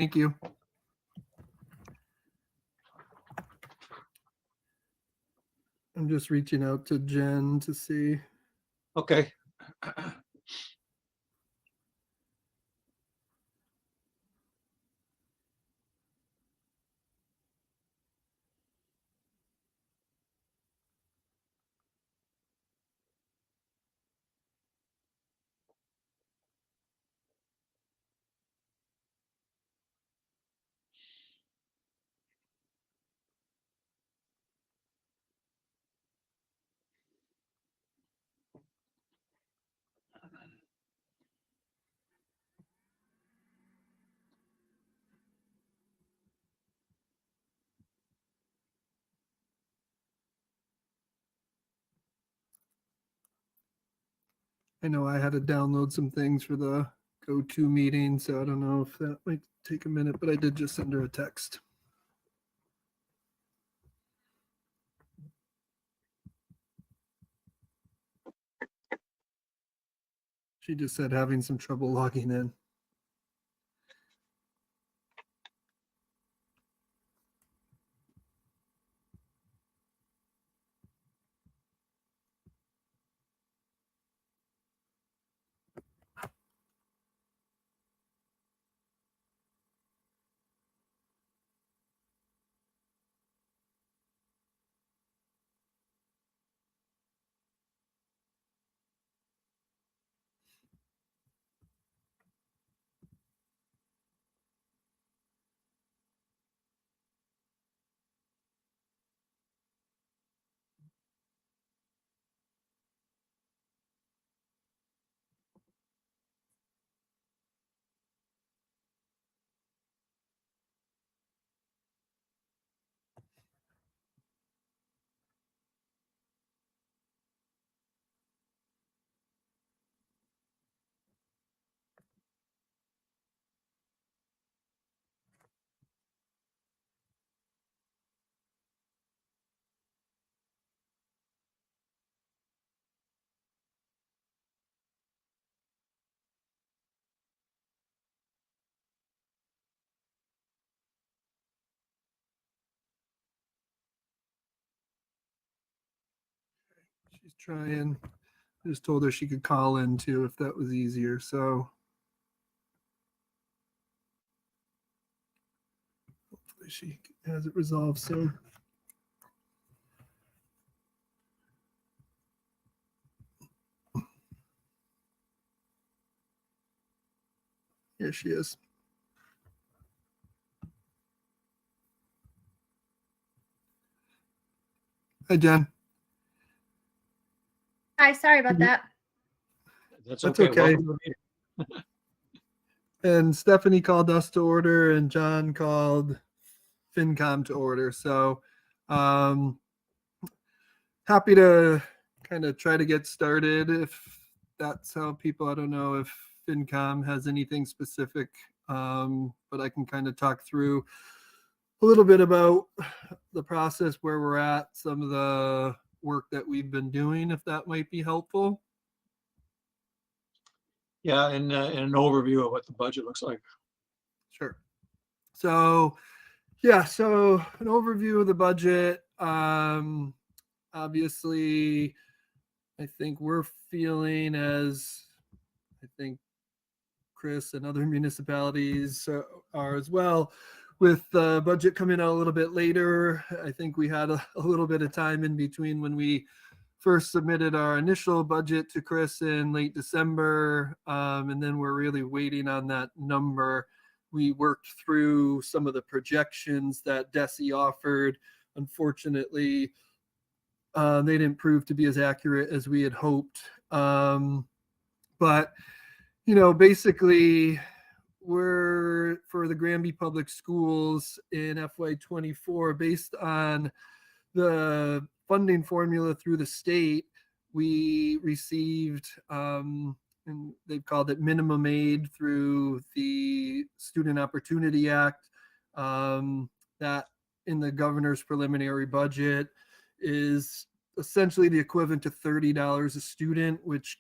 Thank you. I'm just reaching out to Jen to see. Okay. I know I had to download some things for the go-to meeting, so I don't know if that might take a minute, but I did just send her a text. She just said having some trouble logging in. She's trying. I just told her she could call in too if that was easier. So hopefully she has it resolved soon. Here she is. Hi, Jen. Hi, sorry about that. That's That's okay. okay. Welcome to the meeting. And Stephanie called us to order, and John called FinCom to order. So happy to kind of try to get started if that's how people, I don't know if FinCom has anything specific, but I can kind of talk through a little bit about the process, where we're at, some of the work that we've been doing, if that might be helpful. Yeah, and an overview of what the budget looks like. Sure. So, yeah, so an overview of the budget. Obviously, I think we're feeling, as I think Chris and other municipalities are as well, with the budget coming out a little bit later. I think we had a little bit of time in between when we first submitted our initial budget to Chris in late December, and then we're really waiting on that number. We worked through some of the projections that DESI offered. Unfortunately, they didn't prove to be as accurate as we had hoped. But, basically, we're for the Granby Public Schools in FY24, based on the funding formula through the state, we received, and they've called it minimum aid through the Student Opportunity Act, that in the governor's preliminary budget is essentially the equivalent to $30 a student, which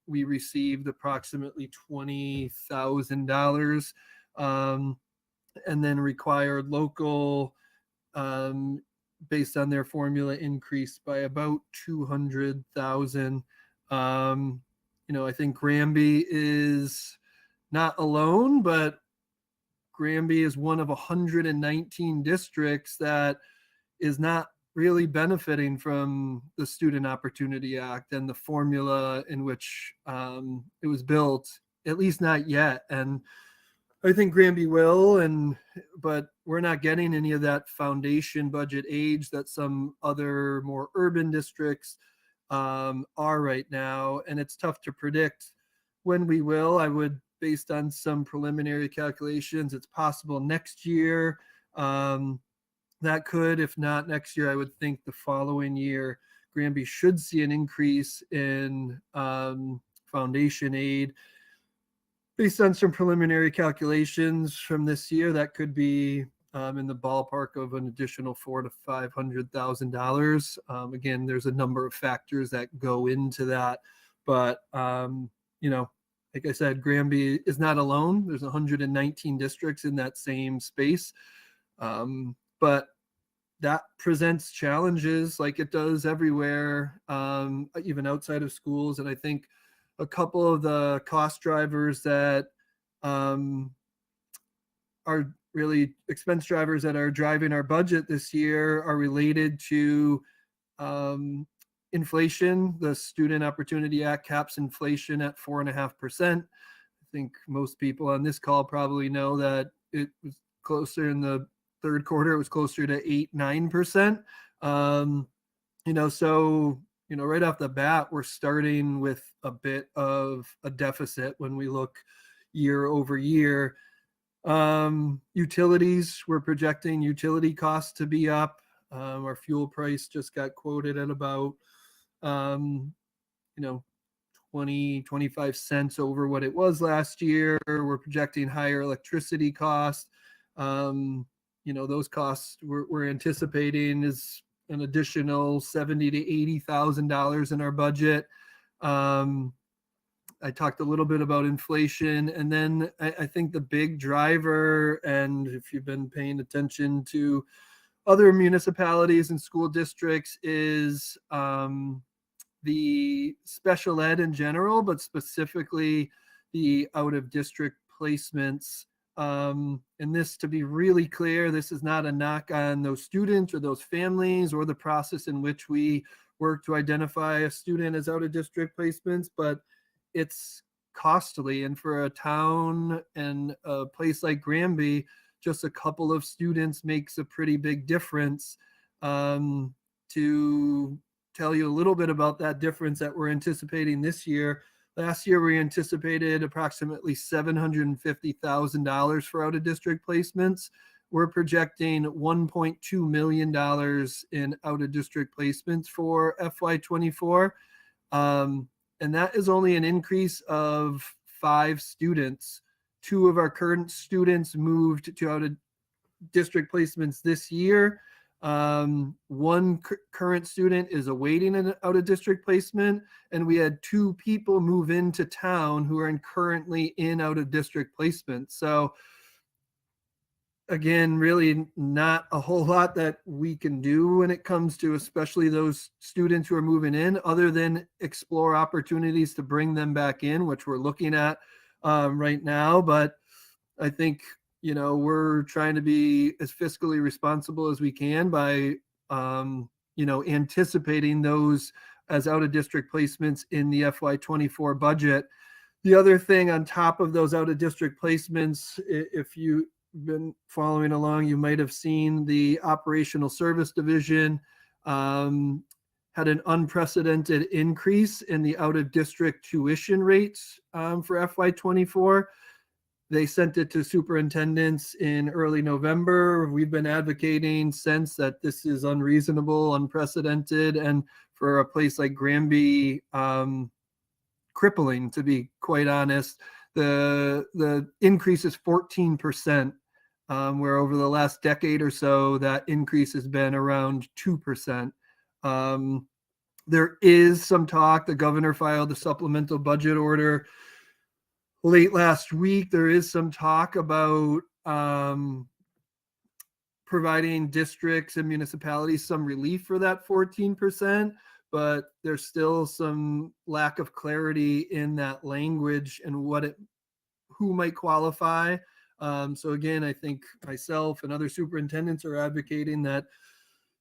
we received approximately $20,000 and then required local, based on their formula, increased by about 200,000. I think Granby is not alone, but Granby is one of 119 districts that is not really benefiting from the Student Opportunity Act and the formula in which it was built, at least not yet. And I think Granby will, but we're not getting any of that foundation budget aid that some other more urban districts are right now. And it's tough to predict when we will. I would, based on some preliminary calculations, it's possible next year. That could, if not next year, I would think the following year, Granby should see an increase in foundation aid. Based on some preliminary calculations from this year, that could be in the ballpark of an additional $400,000 to $500,000. Again, there's a number of factors that go into that, but like I said, Granby is not alone. There's 119 districts in that same space, but that presents challenges like it does everywhere, even outside of schools. And I think a couple of the cost drivers that are really expense drivers that are driving our budget this year are related to inflation. The Student Opportunity Act caps inflation at 4.5%. I think most people on this call probably know that it was closer in the third quarter. It was closer to 8-9%. So right off the bat, we're starting with a bit of a deficit when we look year over year. Utilities, we're projecting utility costs to be up. Our fuel price just got quoted at about 20-25 cents over what it was last year. We're projecting higher electricity costs. Those costs we're anticipating is an additional $70,000 to $80,000 in our budget. I talked a little bit about inflation, and then I think the big driver, and if you've been paying attention to other municipalities and school districts, is the special ed in general, but specifically the out-of-district placements. And this, to be really clear, this is not a knock on those students or those families or the process in which we work to identify a student as out-of-district placements, but it's costly. And for a town and a place like Granby, just a couple of students makes a pretty big difference. To tell you a little bit about that difference that we're anticipating this year, last year we anticipated approximately $750,000 for out-of-district placements. We're projecting $1.2 million in out-of-district placements for FY24. And that is only an increase of 5 students. 2 of our current students moved to out-of-district placements this year. One current student is awaiting an out-of-district placement, and we had 2 people move into town who are currently in out-of-district placement. So again, really not a whole lot that we can do when it comes to especially those students who are moving in, other than explore opportunities to bring them back in, which we're looking at right now. But I think, we're trying to be as fiscally responsible as we can by, anticipating those as out-of-district placements in the FY24 budget. The other thing on top of those out-of-district placements, if you've been following along, you might have seen the Operational Service Division had an unprecedented increase in the out-of-district tuition rates for FY24. They sent it to superintendents in early November. We've been advocating since that this is unreasonable, unprecedented, and for a place like Granby, crippling, to be quite honest. The increase is 14%, where over the last decade or so, that increase has been around 2%. There is some talk, the governor filed a supplemental budget order late last week, there is some talk about providing districts and municipalities some relief for that 14%, but there's still some lack of clarity in that language and who might qualify. So again, I think myself and other superintendents are advocating that,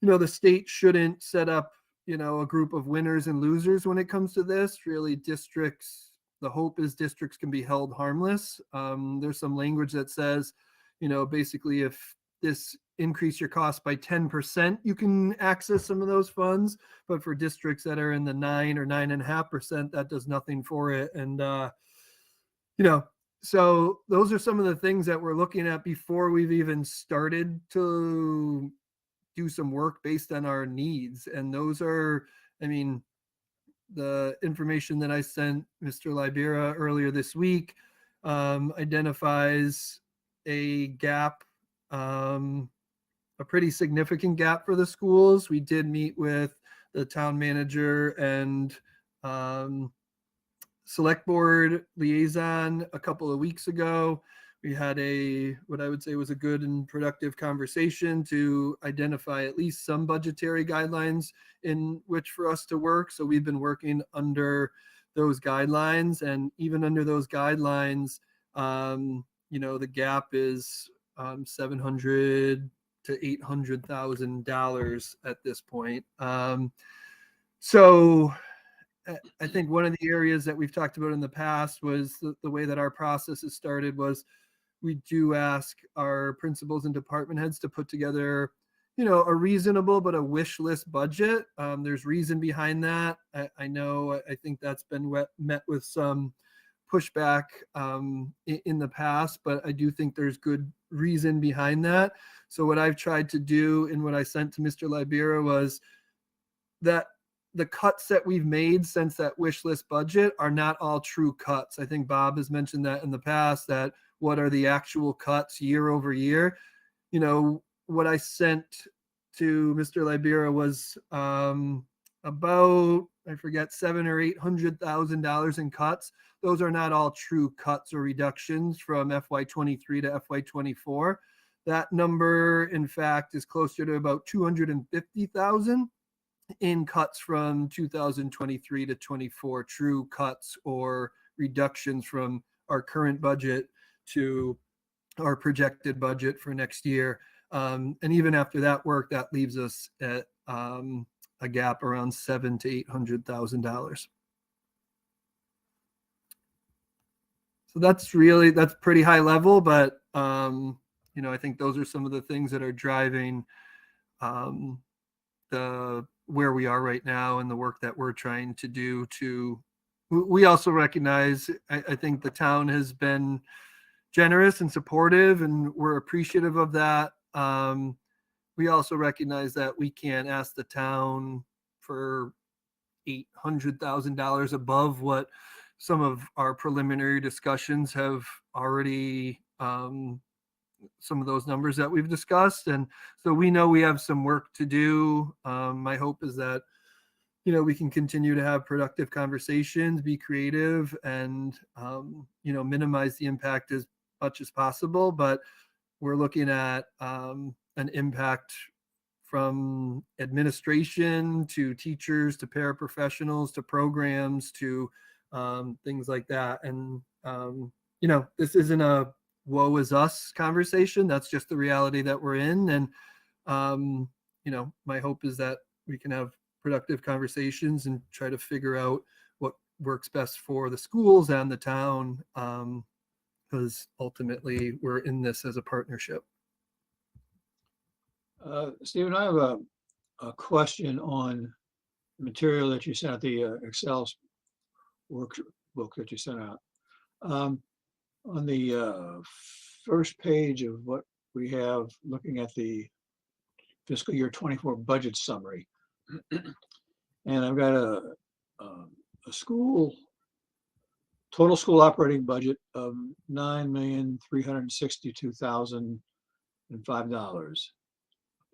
the state shouldn't set up, a group of winners and losers when it comes to this. Really, the hope is districts can be held harmless. There's some language that says, basically if this increase your cost by 10%, you can access some of those funds. But for districts that are in the 9 or 9.5%, that does nothing for it. And, so those are some of the things that we're looking at before we've even started to do some work based on our needs. And those are, the information that I sent Mr. Libera earlier this week identifies a gap, a pretty significant gap for the schools. We did meet with the town manager and select board liaison a couple of weeks ago. We had what I would say was a good and productive conversation to identify at least some budgetary guidelines in which for us to work. So we've been working under those guidelines, and even under those guidelines, the gap is $700,000 to $800,000 at this point. So I think one of the areas that we've talked about in the past was the way that our process has started was we do ask our principals and department heads to put together, a reasonable but a wish list budget. There's reason behind that. I think that's been met with some pushback in the past, but I do think there's good reason behind that. So what I've tried to do and what I sent to Mr. Libera was that the cuts that we've made since that wish list budget are not all true cuts. I think Bob has mentioned that in the past, that what are the actual cuts year over year. What I sent to Mr. Libera was about, I forget, $700,000 or $800,000 in cuts. Those are not all true cuts or reductions from FY23 to FY24. That number, in fact, is closer to about 250,000 in cuts from 2023 to 24, true cuts or reductions from our current budget to our projected budget for next year. And even after that work, that leaves us at a gap around $700,000 to $800,000. So that's pretty high level, but I think those are some of the things that are driving where we are right now and the work that we're trying to do. We also recognize, I think the town has been generous and supportive, and we're appreciative of that. We also recognize that we can't ask the town for $800,000 above what some of our preliminary discussions have already, some of those numbers that we've discussed. And so we know we have some work to do. My hope is that, we can continue to have productive conversations, be creative, and, minimize the impact as much as possible. But we're looking at an impact from administration to teachers to paraprofessionals to programs to things like that. And, this isn't a woe is us conversation. That's just the reality that we're in. And, my hope is that we can have productive conversations and try to figure out what works best for the schools and the town, because ultimately we're in this as a partnership. Stephen, I have a question on the material that you sent out, the Excel workbook that you sent out. On the first page of what we have, looking at the fiscal year 24 budget summary, and I've got a total school operating budget of $9,362,005,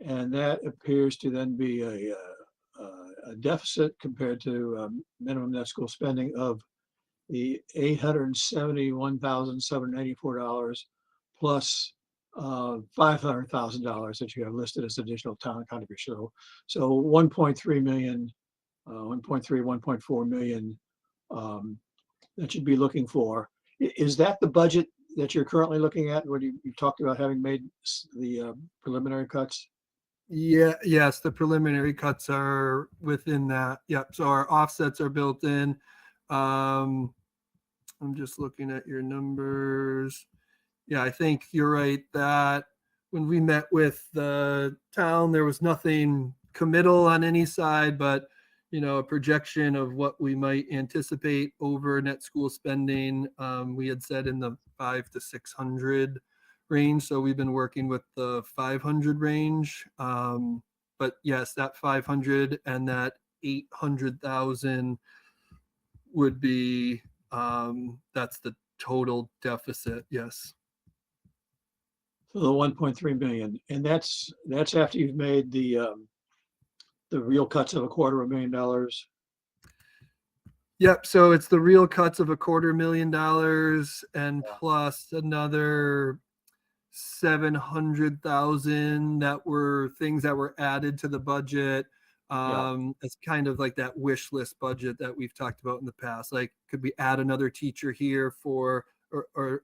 and that appears to then be a deficit compared to minimum net school spending of the $871,784 plus $500,000 that you have listed as additional town contribution. So 1.3 million, 1.3, 1.4 million that you'd be looking for. Is that the budget that you're currently looking at, when you talked about having made the preliminary cuts? Yeah, yes, the preliminary cuts are within that. Yep. So our offsets are built in. I'm just looking at your numbers. Yeah, I think you're right that when we met with the town, there was nothing committal on any side, but a projection of what we might anticipate over net school spending. We had said in the 5 to 600 range, so we've been working with the 500 range. But yes, that 500 and that 800,000 would be that's the total deficit. Yes. So the 1.3 million, and that's after you've made the real cuts of $250,000. Yep. So it's the real cuts of $250,000 and plus another 700,000 that were things that were added to the budget. It's kind of like that wish list budget that we've talked about in the past. Like, could we add another teacher here or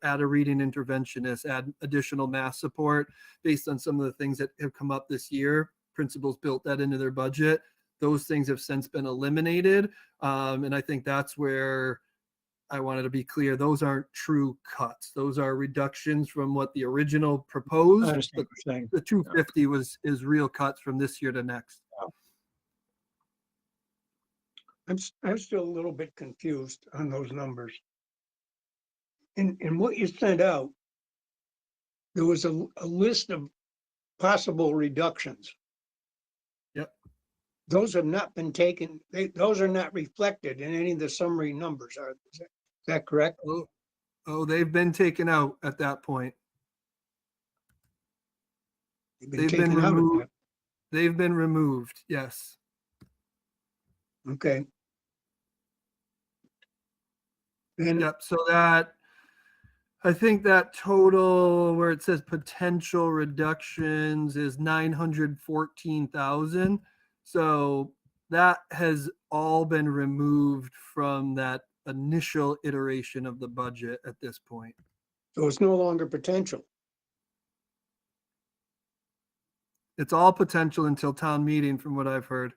add a reading interventionist, add additional math support based on some of the things that have come up this year? Principals built that into their budget. Those things have since been eliminated. And I think that's where I wanted to be clear. Those aren't true cuts. Those are reductions from what the original I proposed. understand what you're saying. The 250 is real cuts from this year to next. I'm still a little bit confused on those numbers. In what you sent out, there was a list of possible reductions. Yep. Those have not been taken, those are not reflected in any of the summary numbers. Is that correct? Oh, they've been taken out at that point. They've been taken out of removed. that. They've been removed. Yes. Okay. And Yep. So I think that total where it says potential reductions is 914,000. So that has all been removed from that initial iteration of the budget at this point. so it's no longer potential. It's all potential until town meeting, from what I've heard.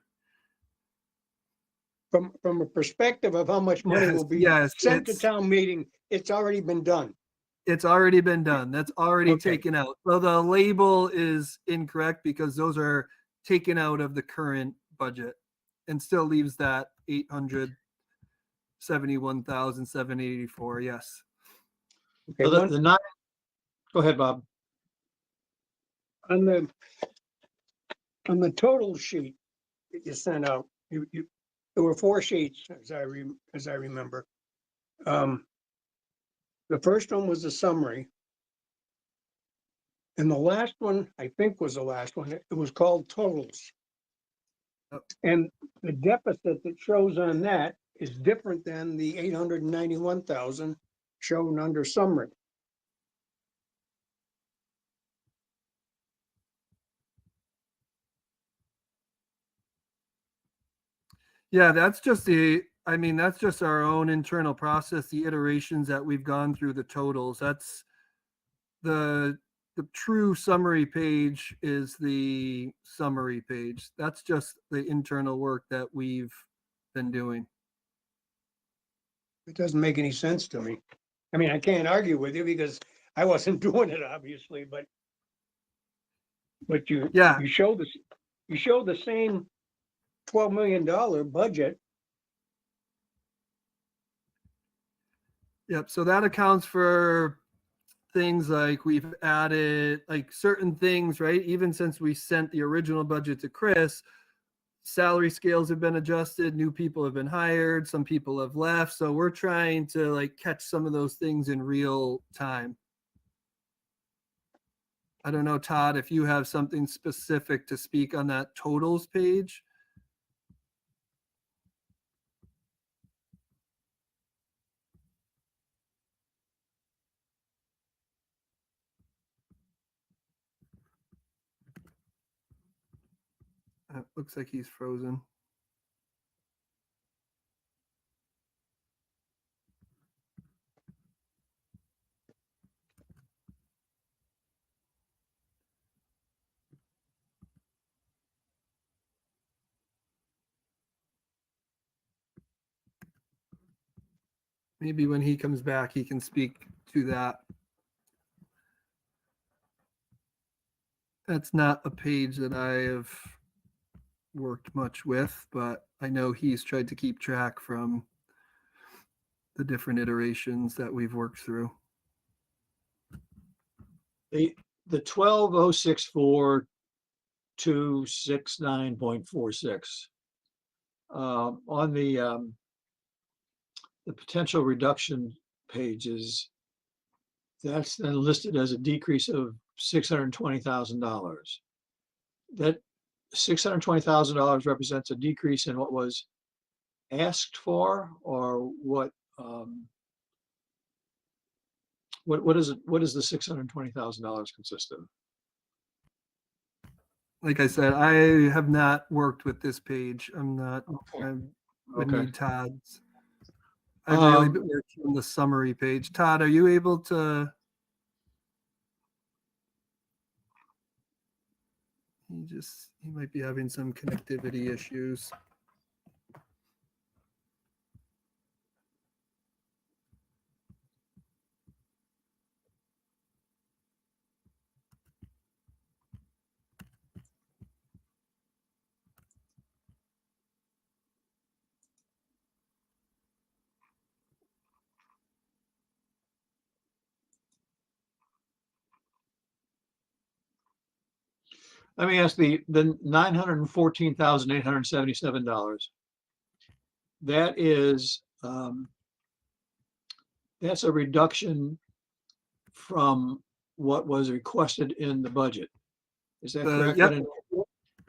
From a perspective of how much money will be sent to town meeting, it's already been done. It's already been done. That's already Okay. taken out. So the label is incorrect because those are taken out of the current budget and still leaves that 871,784. Yes. Okay, So the nine, go ahead, Bob. on the total sheet that you sent out, there were 4 sheets as I remember. The first one was a summary. And the last one, I think was the last one, it was called totals. Yep. And the deficit that shows on that is different than the 891,000 shown under summary. Yeah, that's just that's just our own internal process, the iterations that we've gone through, the totals. That's the true summary page is the summary page. That's just the internal work that we've been doing. It doesn't make any sense to me. I mean, I can't argue with you because I wasn't doing it, obviously, but you show the same $12 million budget. Yep. So that accounts for things like we've added like certain things, right? Even since we sent the original budget to Chris, salary scales have been adjusted, new people have been hired, some people have left. So we're trying to like catch some of those things in real time. I don't know, Todd, if you have something specific to speak on that totals page. Looks like he's frozen. Maybe when he comes back, he can speak to that. That's not a page that I have worked much with, but I know he's tried to keep track from the different iterations that we've worked through. The 12064 269.46 on the potential reduction pages, that's then listed as a decrease of $620,000. That $620,000 represents a decrease in what was asked for, or what? What is it? What does the $620,000 consist of? Like I said, I have not worked with this page. I'm not. Okay. I would Okay. need Todd's. I've really Um, been working on the summary page. Todd, are you able to? He might be having some connectivity issues. Let me ask the $914,877. That is that's a reduction from what was requested in the budget. Is that correct? Yep.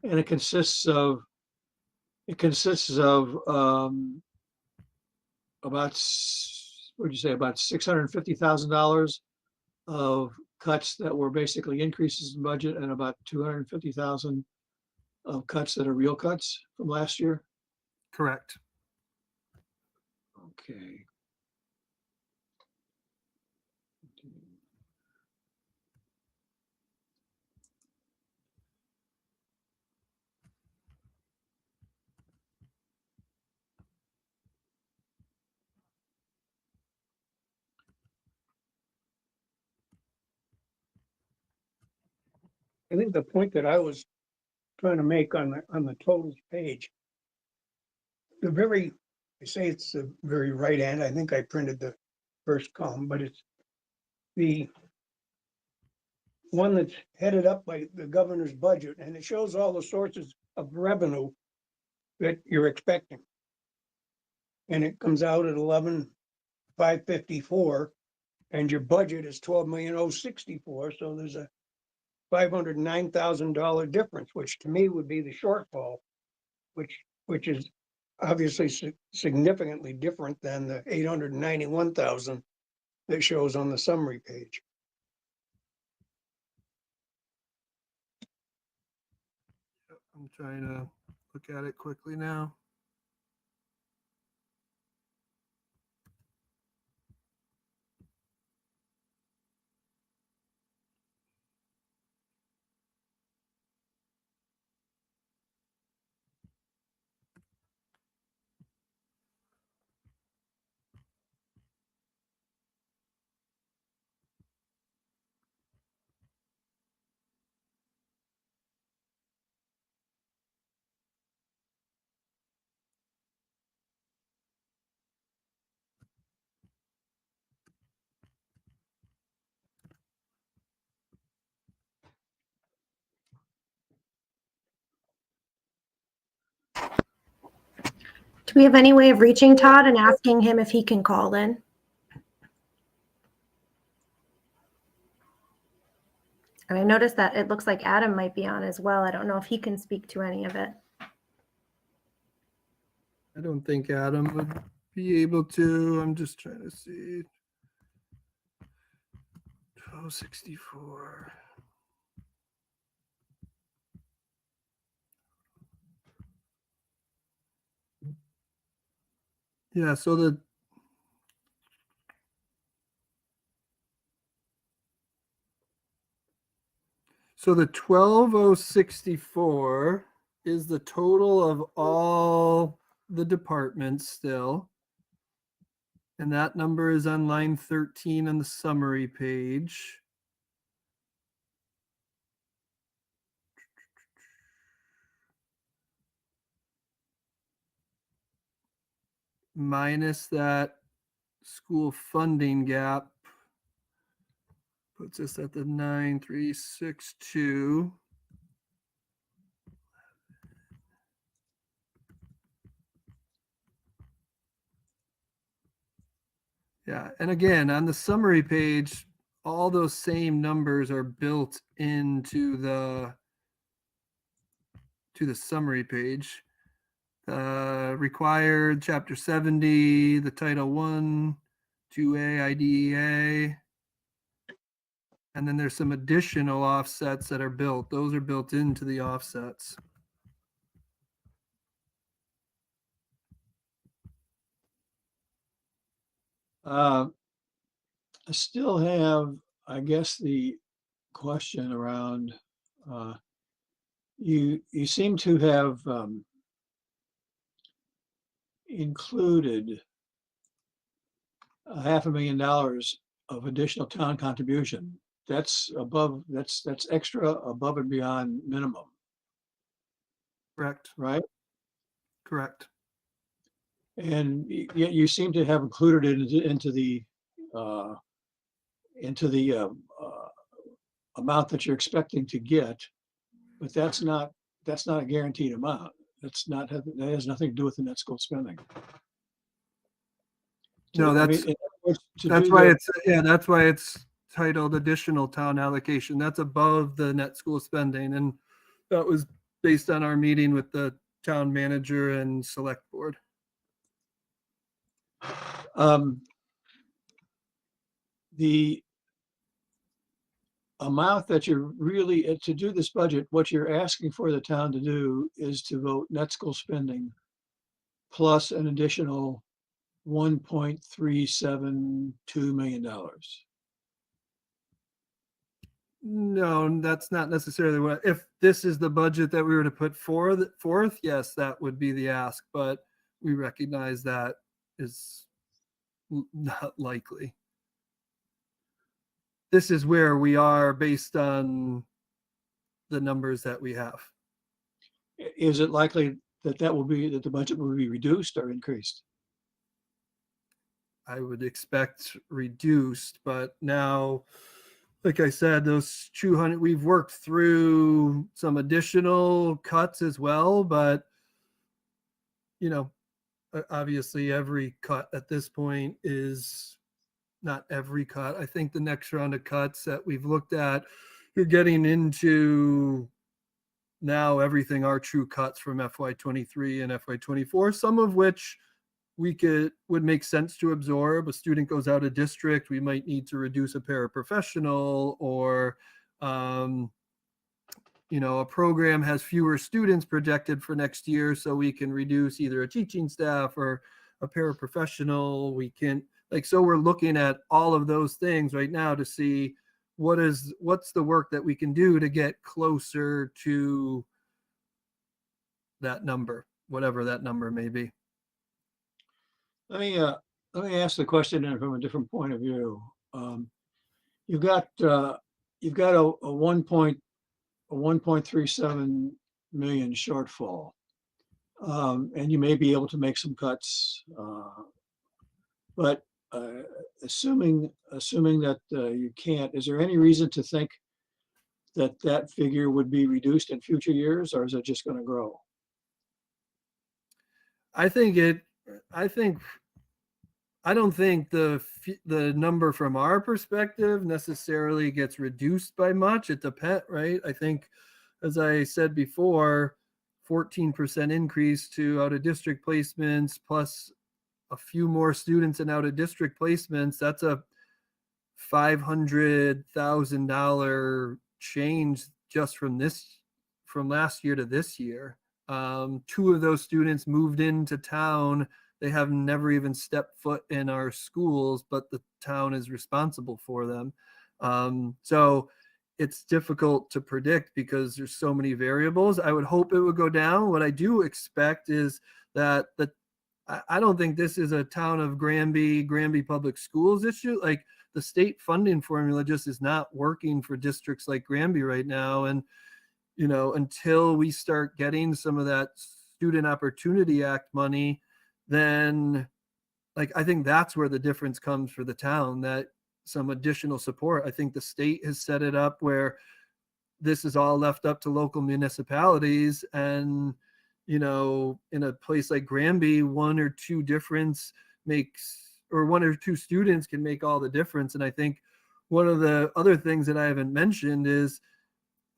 And it consists of about what would you say, about $650,000 of cuts that were basically increases in budget, and about 250,000 of cuts that are real cuts from last year. Correct. Okay. I think the point that I was trying to make on the totals page, I say it's the very right hand. I think I printed the first column, but it's the one that's headed up by the governor's budget, and it shows all the sources of revenue that you're expecting. And it comes out at 11,554, and your budget is 12,064. So there's a $509,000 difference, which to me would be the shortfall, which is obviously significantly different than the 891,000 that shows on the summary page. I'm trying to look at it quickly now. Do we have any way of reaching Todd and asking him if he can call in? And I noticed that it looks like Adam might be on as well. I don't know if he can speak to any of it. I don't think Adam would be able to. I'm just trying to see. 1264. Yeah, so the 12,064 is the total of all the departments still. And that number is on line 13 on the summary page. Minus that school funding gap puts us at the 9,362. Yeah, and again, on the summary page, all those same numbers are built into the summary page. Required chapter 70, the title 1, 2A, IDEA. And then there's some additional offsets that are built. Those are built into the offsets. I still have, I guess, the question around, you seem to have included $500,000 of additional town contribution. That's above, that's extra above and beyond minimum, Correct. right? Correct. And yet you seem to have included it into the amount that you're expecting to get, but that's not a guaranteed amount. That has nothing to do with the net school spending. No, I that's mean, that's why that's why it's titled additional town allocation. That's above the net school spending, and that was based on our meeting with the town manager and select board. The amount that you're really, to do this budget, what you're asking for the town to do is to vote net school spending plus an additional $1.372 million. No, that's not necessarily what. If this is the budget that we were to put forth, yes, that would be the ask. But we recognize that is not likely. This is where we are based on the numbers that we have. Is it likely that the budget will be reduced or increased? I would expect reduced, but now, like I said, those 200, we've worked through some additional cuts as well, but obviously every cut at this point is not every cut. I think the next round of cuts that we've looked at, you're getting into now everything are true cuts from FY23 and FY24, some of which would make sense to absorb. A student goes out of district, we might need to reduce a paraprofessional, or a program has fewer students projected for next year, so we can reduce either a teaching staff or a paraprofessional. So we're looking at all of those things right now to see what's the work that we can do to get closer to that number, whatever that number may be. Let me ask the question from a different point of view. You've got a 1.37 million shortfall, and you may be able to make some cuts, but assuming that you can't, is there any reason to think that figure would be reduced in future years, or is it just going to grow? I don't think the number from our perspective necessarily gets reduced by much. It depends, right? I think, as I said before, 14% increase to out of district placements plus a few more students in out of district placements. That's a $500,000 change just from last year to this year. Two of those students moved into town they have never even stepped foot in our schools, but the town is responsible for them. So it's difficult to predict because there's so many variables. I would hope it would go down. What I do expect is that I don't think this is a town of Granby Public Schools issue. Like, the state funding formula just is not working for districts like Granby right now. And, until we start getting some of that Student Opportunity Act money, then I think that's where the difference comes for the town, that some additional support. I think the state has set it up where this is all left up to local municipalities, and in a place like Granby, one or two students can make all the difference. And I think one of the other things that I haven't mentioned is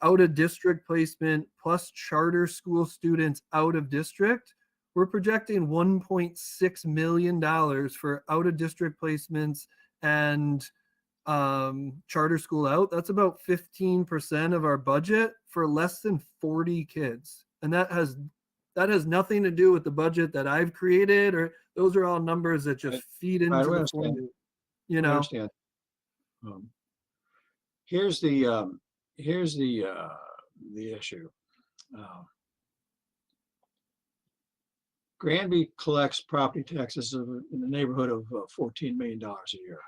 out of district placement plus charter school students out of district. We're projecting $1.6 million for out of district placements and charter school out. That's about 15% of our budget for less than 40 kids. And that has nothing to do with the budget that I've created, or those are all numbers that just feed into the formula. I understand. Here's the issue. Granby collects property taxes in the neighborhood of $14 million a year.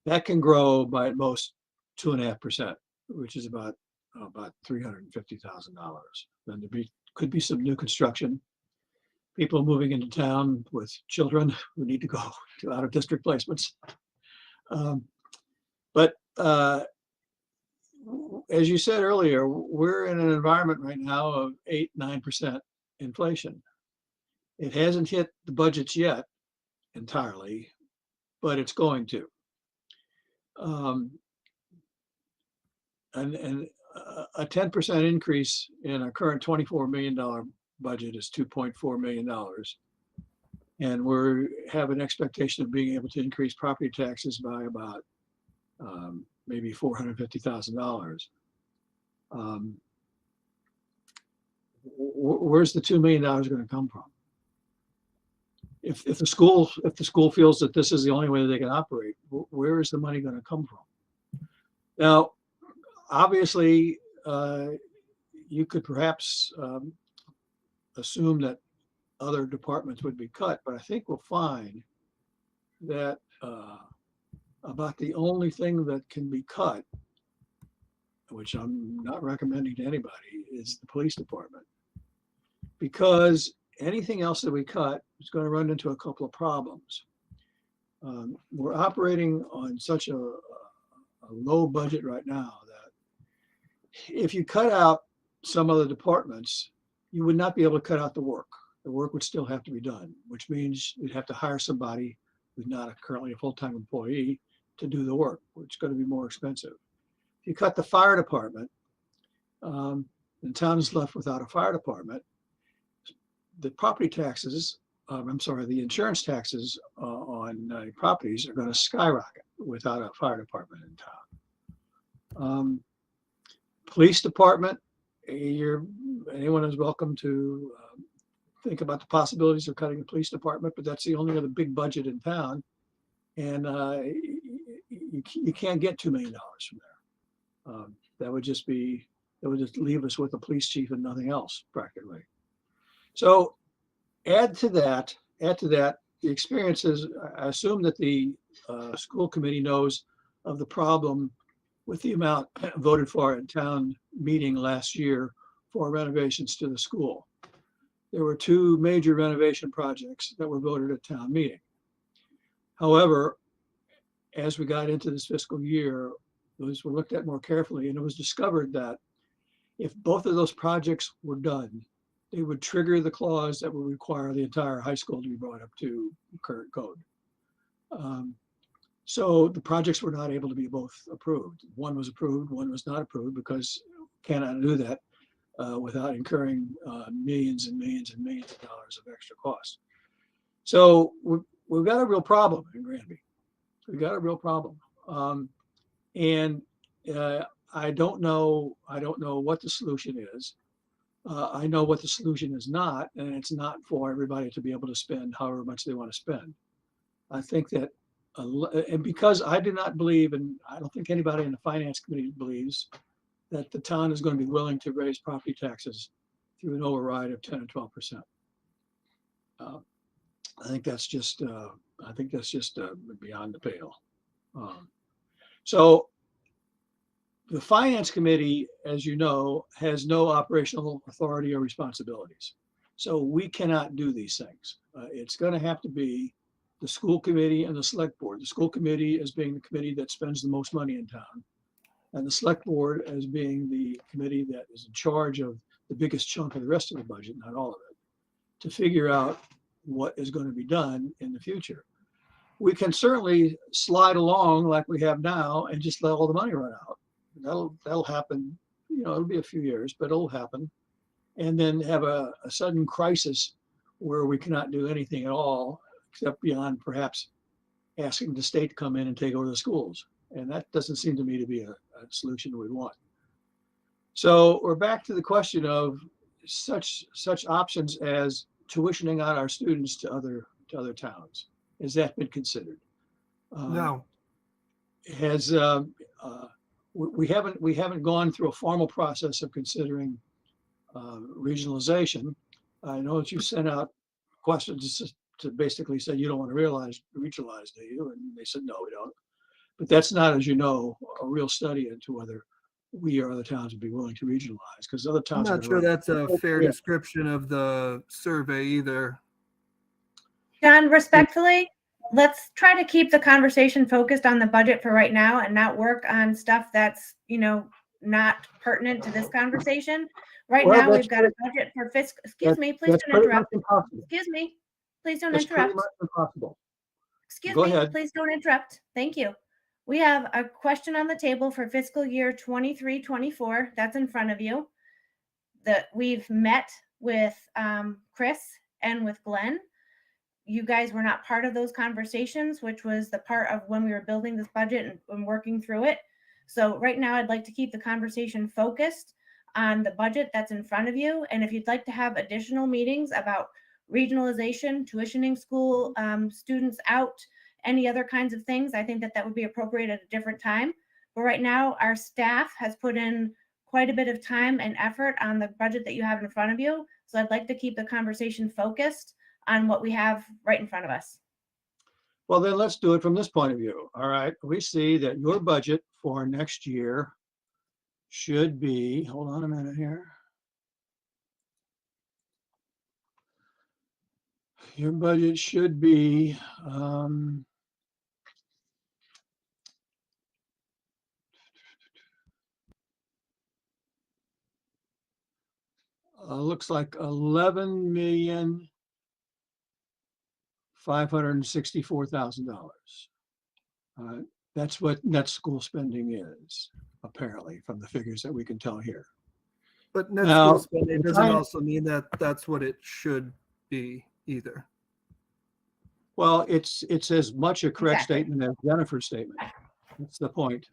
That can grow by at most 2.5%, which is about $350,000. Then could be some new construction, people moving into town with children who need to go to out of district placements. But as you said earlier, we're in an environment right now of 8-9% inflation. It hasn't hit the budgets yet entirely, but it's going to. And a 10% increase in our current $24 million budget is $2.4 million. And we have an expectation of being able to increase property taxes by about maybe $450,000. Where's the $2 million going to come from? If the school feels that this is the only way that they can operate, where is the money going to come from? Now, obviously, you could perhaps assume that other departments would be cut, but I think we'll find that about the only thing that can be cut, which I'm not recommending to anybody, is the police department. Because anything else that we cut is going to run into a couple of problems. We're operating on such a low budget right now that if you cut out some of the departments, you would not be able to cut out the work. The work would still have to be done, which means you'd have to hire somebody who's not currently a full-time employee to do the work, which is going to be more expensive. If you cut the fire department, the town is left without a fire department. The property taxes, the insurance taxes on properties are going to skyrocket without a fire department in town. Police department, anyone is welcome to think about the possibilities of cutting the police department, but that's the only other big budget in town. And you can't get $2 million from there. That would just leave us with a police chief and nothing else practically. So add to that the experiences. I assume that the school committee knows of the problem with the amount voted for at town meeting last year for renovations to the school. There were 2 major renovation projects that were voted at town meeting. However, as we got into this fiscal year, those were looked at more carefully, and it was discovered that if both of those projects were done, they would trigger the clause that would require the entire high school to be brought up to current code. So the projects were not able to be both approved. One was approved, one was not approved, because cannot do that without incurring millions and millions and millions of dollars of extra cost. So we've got a real problem in Granby. We've got a real problem. And I don't know what the solution is. I know what the solution is not, and it's not for everybody to be able to spend however much they want to spend. I think that, and because I do not believe, and I don't think anybody in the finance committee believes, that the town is going to be willing to raise property taxes through an override of 10 or 12%. I think that's just beyond the pale. So the finance committee, as you know, has no operational authority or responsibilities. So we cannot do these things. It's going to have to be the school committee and the select board. The school committee as being the committee that spends the most money in town, and the select board as being the committee that is in charge of the biggest chunk of the rest of the budget, not all of it, to figure out what is going to be done in the future. We can certainly slide along like we have now and just let all the money run out. That'll happen. It'll be a few years, but it'll happen. And then have a sudden crisis where we cannot do anything at all except beyond perhaps asking the state to come in and take over the schools. And that doesn't seem to me to be a solution we want. So we're back to the question of such options as tuitioning out our students to other towns. Has that been considered? No. We haven't gone through a formal process of considering regionalization. I know that you sent out questions to basically say you don't want to regionalize, do you? And they said no, we don't. But that's not, as you know, a real study into whether we or other towns would be willing to regionalize, because other I'm towns. not sure that's a fair description of the survey either. John, respectfully, let's try to keep the conversation focused on the budget for right now and not work on stuff that's, not pertinent to this conversation. Right now, we've got a budget for fiscal. Excuse me, please don't interrupt. Excuse me, please don't interrupt. Pretty much impossible. Excuse Go me, ahead. please don't interrupt. Thank you. We have a question on the table for fiscal year 23-24. That's in front of you. That we've met with Chris and with Glenn. You guys were not part of those conversations, which was the part of when we were building this budget and working through it. So right now I'd like to keep the conversation focused on the budget that's in front of you. And if you'd like to have additional meetings about regionalization, tuitioning school students out, any other kinds of things, I think that would be appropriate at a different time. But right now our staff has put in quite a bit of time and effort on the budget that you have in front of you. So I'd like to keep the conversation focused on what we have right in front of us. Well, then let's do it from this point of view. All right. We see that your budget for next year should be, hold on a minute here. Your budget should be, looks like $11,564,000. That's what net school spending is, apparently, from the figures that we can tell here. But net Now, school spending doesn't also mean that that's what it should be either. Well, it's as much a correct Exactly. statement as Jennifer's statement. That's the point.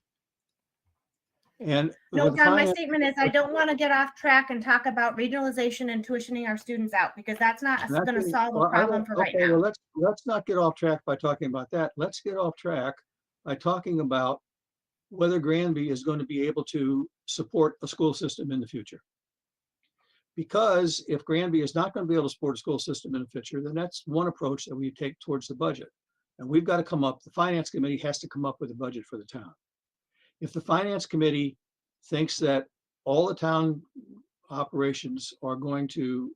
And No, with John, my finance- statement is I don't want to get off track and talk about regionalization and tuitioning our students out because that's not That's going to it. solve Well, the problem for right okay, now. well, let's not get off track by talking about that. Let's get off track by talking about whether Granby is going to be able to support a school system in the future. Because if Granby is not going to be able to support a school system in the future, then that's one approach that we take towards the budget. And we've got to come up, the finance committee has to come up with a budget for the town. If the finance committee thinks that all the town operations are going to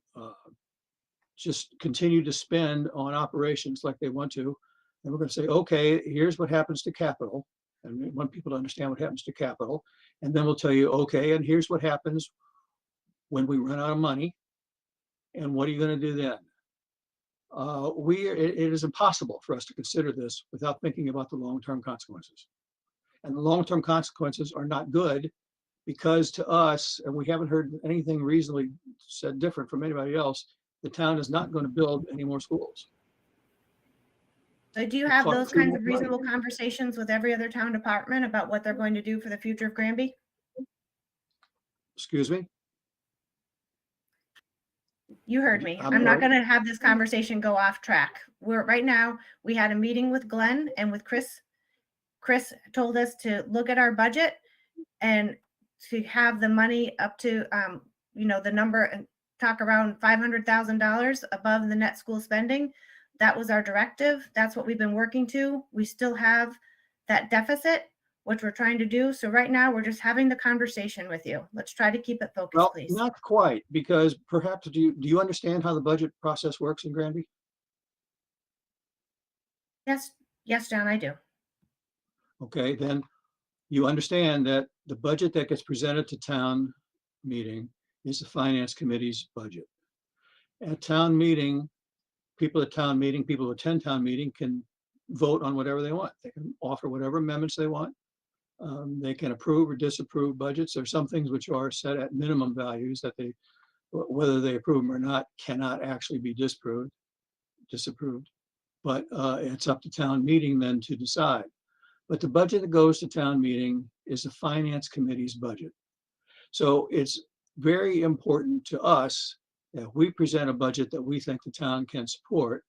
just continue to spend on operations like they want to, then we're going to say, okay, here's what happens to capital. And we want people to understand what happens to capital. And then we'll tell you, okay, and here's what happens when we run out of money. And what are you going to do then? It is impossible for us to consider this without thinking about the long-term consequences. And the long-term consequences are not good because to us, and we haven't heard anything reasonably said different from anybody else, the town is not going to build any more schools. So do you have those kinds of reasonable conversations with every other town department about what they're going to do for the future of Granby? Excuse me? You heard me. I'm I'm not sorry. going to have this conversation go off track. We're right now, we had a meeting with Glenn and with Chris. Chris told us to look at our budget and to have the money up to, the number and talk around $500,000 above the net school spending. That was our directive. That's what we've been working to. We still have that deficit, which we're trying to do. So right now we're just having the conversation with you. Let's try to keep it focused, Well, please. not quite, because perhaps, do you understand how the budget process works in Granby? Yes, yes, John, I do. Okay, then you understand that the budget that gets presented to town meeting is the finance committee's budget. At town meeting, people who attend town meeting can vote on whatever they want. They can offer whatever amendments they want. They can approve or disapprove budgets. There are some things which are set at minimum values that they, whether they approve them or not, cannot actually be disapproved. But it's up to town meeting then to decide. But the budget that goes to town meeting is the finance committee's budget. So it's very important to us that we present a budget that we think the town can support.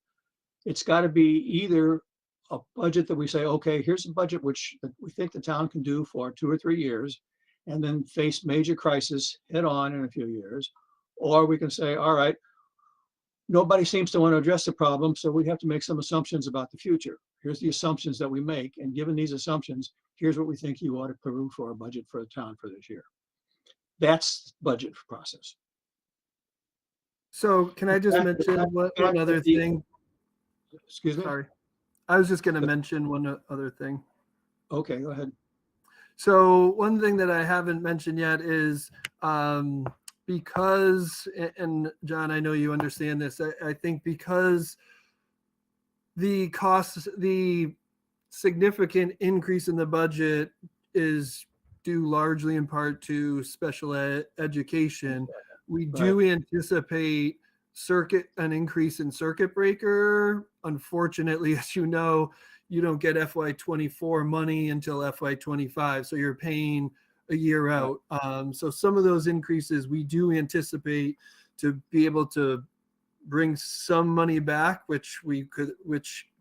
It's got to be either a budget that we say, okay, here's a budget which we think the town can do for 2 or 3 years, and then face major crisis head on in a few years. Or we can say, all right, nobody seems to want to address the problem, so we have to make some assumptions about the future. Here's the assumptions that we make, and given these assumptions, here's what we think you ought to approve for a budget for the town for this year. That's budget process. So can I just mention one other thing? Excuse me? Sorry. I was just going to mention one other thing. Okay, go ahead. So one thing that I haven't mentioned yet is because, and John, I know you understand this, I think because the significant increase in the budget is due largely in part to special education, we do anticipate an increase in circuit breaker. Unfortunately, as you know, you don't get FY24 money until FY25, so you're paying a year out. So some of those increases we do anticipate to be able to bring some money back, which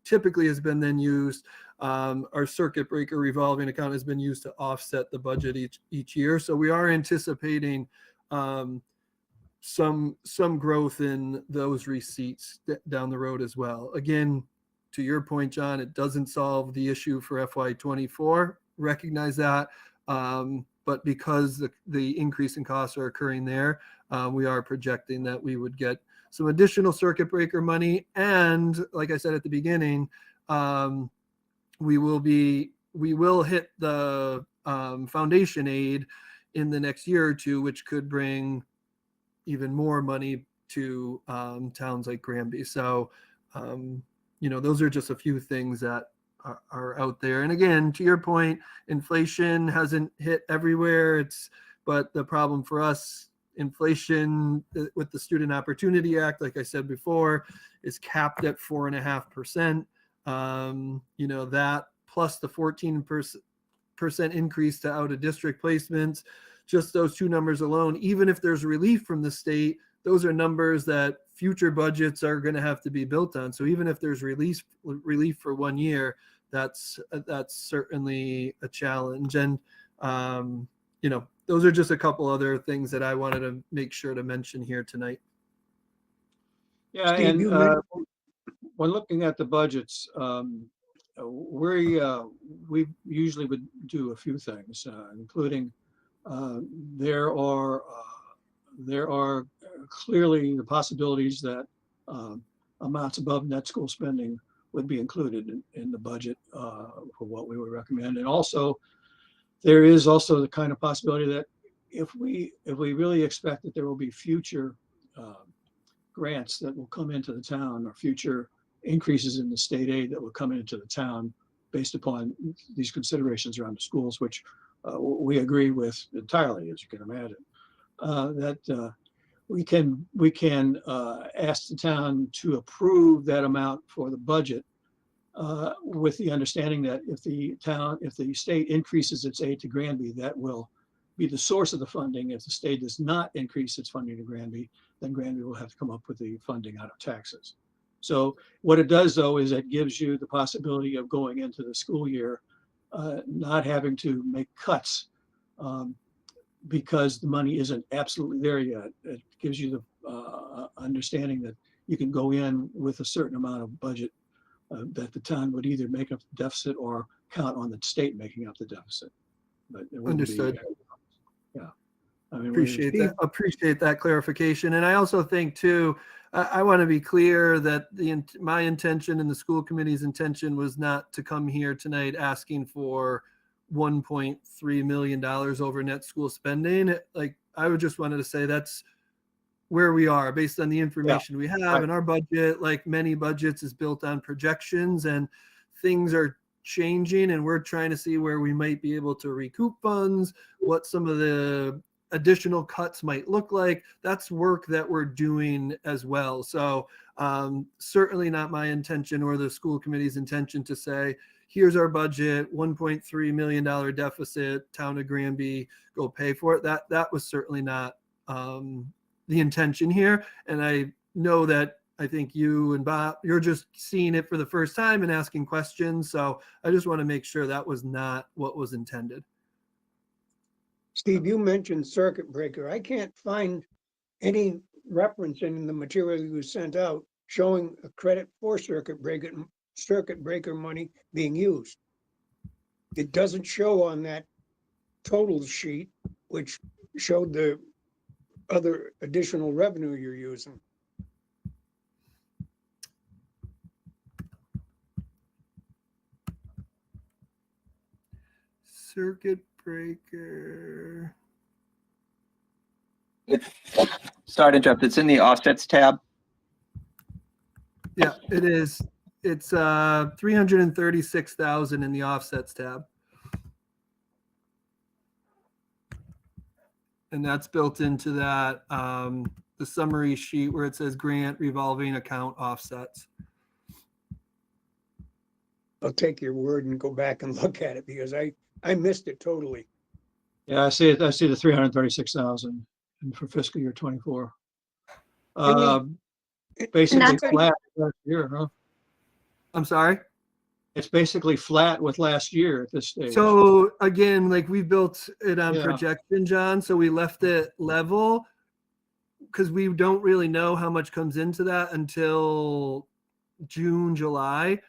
typically has been then used. Our circuit breaker revolving account has been used to offset the budget each year. So we are anticipating some growth in those receipts down the road as well. Again, to your point, John, it doesn't solve the issue for FY24. Recognize that. But because the increase in costs are occurring there, we are projecting that we would get some additional circuit breaker money. And like I said at the beginning, we will hit the foundation aid in the next year or two, which could bring even more money to towns like Granby. So, those are just a few things that are out there. And again, to your point, inflation hasn't hit everywhere. But the problem for us, inflation with the Student Opportunity Act, like I said before, is capped at 4.5%. That plus the 14% increase to out of district placements, just those two numbers alone, even if there's relief from the state, those are numbers that future budgets are going to have to be built on. So even if there's relief for 1 year, that's certainly a challenge. And those are just a couple other things that I wanted to make sure to mention here tonight. Yeah, Steve, and you mentioned- when looking at the budgets, we usually would do a few things, including there are clearly the possibilities that amounts above net school spending would be included in the budget for what we would recommend. And also, there is also the kind of possibility that if we really expect that there will be future grants that will come into the town, or future increases in the state aid that will come into the town based upon these considerations around the schools, which we agree with entirely, as you can imagine, that we can ask the town to approve that amount for the budget, with the understanding that if the state increases its aid to Granby, that will be the source of the funding. If the state does not increase its funding to Granby, then Granby will have to come up with the funding out of taxes. So what it does, though, is it gives you the possibility of going into the school year, not having to make cuts because the money isn't absolutely there yet. It gives you the understanding that you can go in with a certain amount of budget that the town would either make up the deficit or count on the state making up the deficit. But it wouldn't be, Understood. yeah. I mean, Appreciate that clarification. And I also think too, I want to be clear that my intention and the school committee's intention was not to come here tonight asking for $1.3 million over net school spending. Like, I would just wanted to say that's where we are based on the information we have. Right. And our budget, like many budgets, is built on projections, and things are changing, and we're trying to see where we might be able to recoup funds, what some of the additional cuts might look like. That's work that we're doing as well. So certainly not my intention or the school committee's intention to say, here's our budget, $1.3 million deficit, town of Granby, go pay for it. That was certainly not the intention here. And I know that I think you and Bob, you're just seeing it for the first time and asking questions. So I just want to make sure that was not what was intended. Steve, you mentioned circuit breaker. I can't find any reference in the material you sent out showing a credit for circuit breaker money being used. It doesn't show on that total sheet, which showed the other additional revenue you're using. Circuit breaker. Sorry to interrupt. It's in the offsets tab. Yeah, it is. It's 336,000 in the offsets tab. And that's built into that, the summary sheet where it says grant revolving account offsets. I'll take your word and go back and look at it because I missed it totally. Yeah, I see it. I see the 336,000 for fiscal year 24. Basically Not very- flat last year, huh? I'm sorry. It's basically flat with last year at this stage. So again, like we built it on Yeah. projection, John. So we left it level because we don't really know how much comes into that until June, July.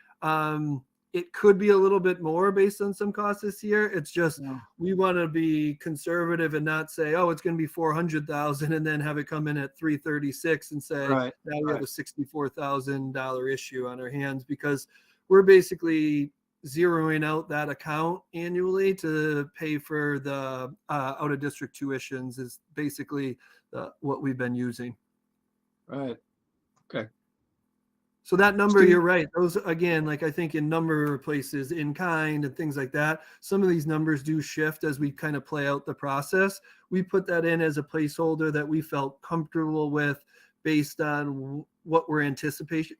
It could be a little bit more based on some costs this year. It's just Yeah. we want to be conservative and not say, oh, it's going to be 400,000 and then have it come in at 336 and say, Right, now we have right. a $64,000 issue on our hands, because we're basically zeroing out that account annually to pay for the out of district tuitions is basically what we've been using. Right. Okay. So that number, Steve? you're right. Those, again, like I think in number of places, in kind and things like that, some of these numbers do shift as we kind of play out the process. We put that in as a placeholder that we felt comfortable with based on what we're anticipating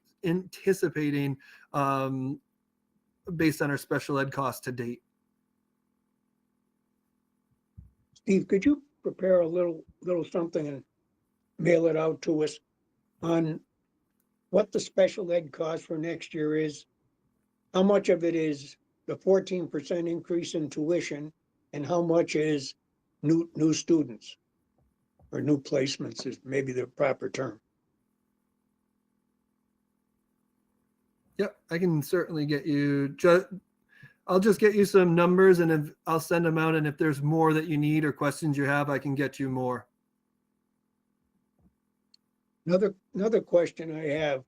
based on our special ed costs to date. Steve, could you prepare a little something and mail it out to us on what the special ed cost for next year is? How much of it is the 14% increase in tuition, and how much is new students or new placements is maybe the proper term? Yep, I can certainly get you. I'll just get you some numbers, and if I'll send them out. And if there's more that you need or questions you have, I can get you more. Another question I have.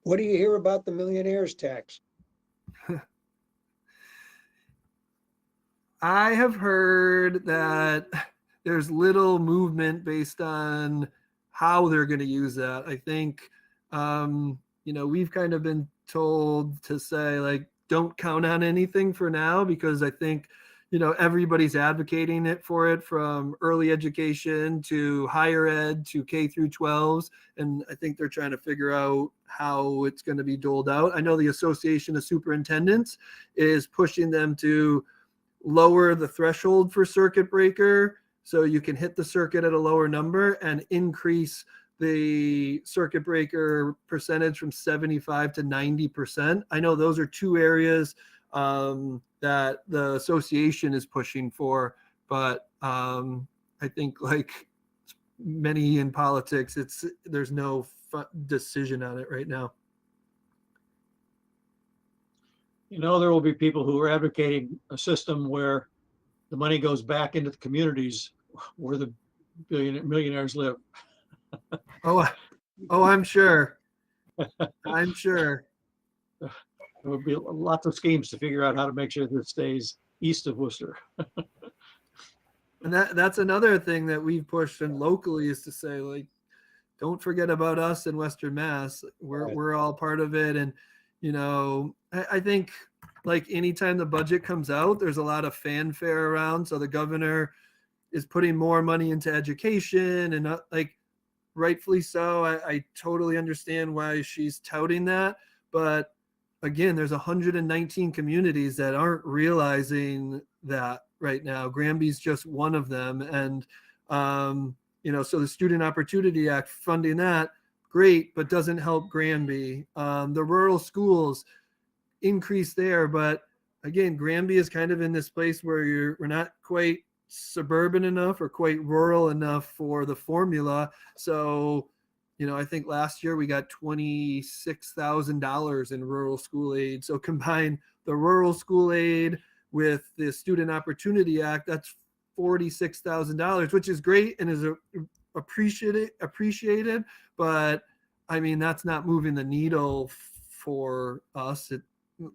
What do you hear about the millionaire's tax? I have heard that there's little movement based on how they're going to use that. I think, we've kind of been told to say, like, don't count on anything for now, because I think, everybody's advocating it for it, from early education to higher ed to K through 12s. And I think they're trying to figure out how it's going to be doled out. I know the Association of Superintendents is pushing them to lower the threshold for circuit breaker so you can hit the circuit at a lower number and increase the circuit breaker percentage from 75 to 90%. I know those are two areas that the association is pushing for, but I think like many in politics, there's no decision on it right now. There will be people who are advocating a system where the money goes back into the communities where the millionaires live. Oh, I'm sure. I'm sure. There would be lots of schemes to figure out how to make sure that it stays east of Worcester. And that's another thing that we've pushed and locally is to say, like, don't forget about us in Western Mass. We're all part of it. And, I think like anytime the budget comes out, there's a lot of fanfare around. So the governor is putting more money into education and like rightfully so. I totally understand why she's touting that. But again, there's 119 communities that aren't realizing that right now. Granby's just one of them. And, so the Student Opportunity Act funding that, great, but doesn't help Granby. The rural schools increase there, but again, Granby is kind of in this place where we're not quite suburban enough or quite rural enough for the formula. So, I think last year we got $26,000 in rural school aid. So combine the rural school aid with the Student Opportunity Act, that's $46,000, which is great and is appreciated. But I mean, that's not moving the needle for us. It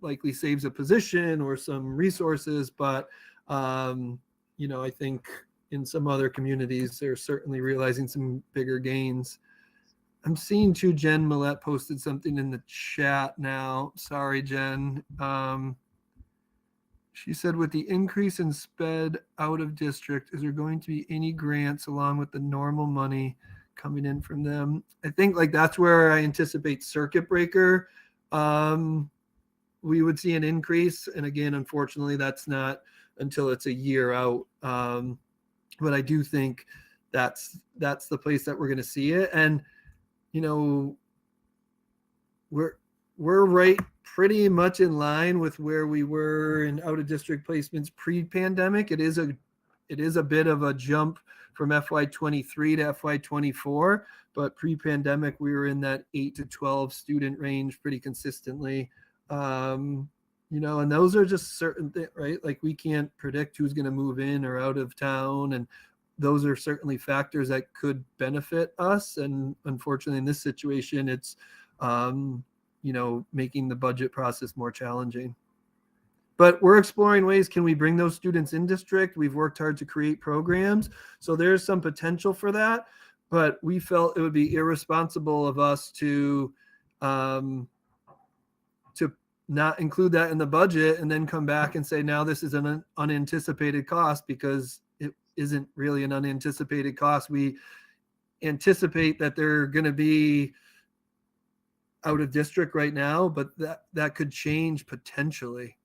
likely saves a position or some resources, but I think in some other communities, they're certainly realizing some bigger gains. I'm seeing too, Jen Millette posted something in the chat now. Sorry, Jen. She said, with the increase in SPED out of district, is there going to be any grants along with the normal money coming in from them? I think like that's where I anticipate circuit breaker. We would see an increase. And again, unfortunately, that's not until it's a year out. But I do think that's the place that we're going to see it. And, we're right pretty much in line with where we were in out of district placements pre-pandemic. It is a bit of a jump from FY23 to FY24, but pre-pandemic we were in that 8 to 12 student range pretty consistently. And those are just certain things, right? Like we can't predict who's going to move in or out of town, and those are certainly factors that could benefit us. And unfortunately, in this situation, it's making the budget process more challenging. But we're exploring ways, can we bring those students in district? We've worked hard to create programs. So there's some potential for that. But we felt it would be irresponsible of us to not include that in the budget and then come back and say, now this is an unanticipated cost, because it isn't really an unanticipated cost. We anticipate that they're going to be out of district right now, but that could change potentially.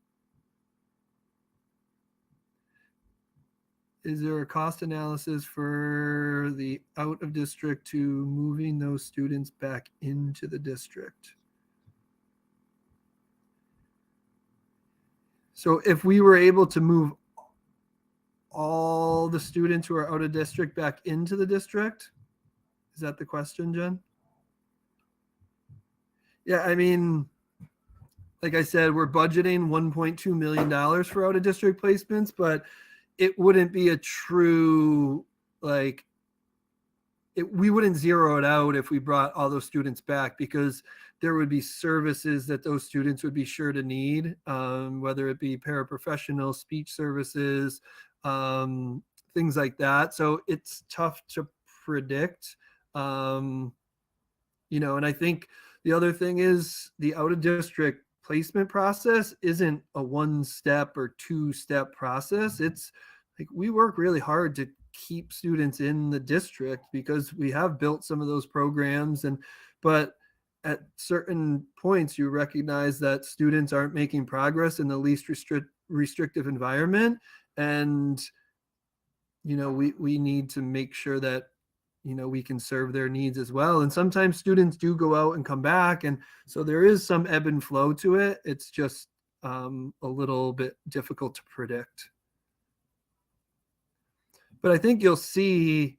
Is there a cost analysis for the out of district to moving those students back into the district? So if we were able to move all the students who are out of district back into the district, is that the question, Jen? Yeah, I mean, like I said, we're budgeting $1.2 million for out of district placements, but it wouldn't be a true, we wouldn't zero it out if we brought all those students back, because there would be services that those students would be sure to need, whether it be paraprofessional, speech services, things like that. So it's tough to predict, and I think the other thing is the out of district placement process isn't a 1-step or 2-step process. It's like we work really hard to keep students in the district because we have built some of those programs, but at certain points you recognize that students aren't making progress in the least restrictive environment. And, we need to make sure that, we can serve their needs as well. And sometimes students do go out and come back. And so there is some ebb and flow to it. It's just a little bit difficult to predict. But I think you'll see,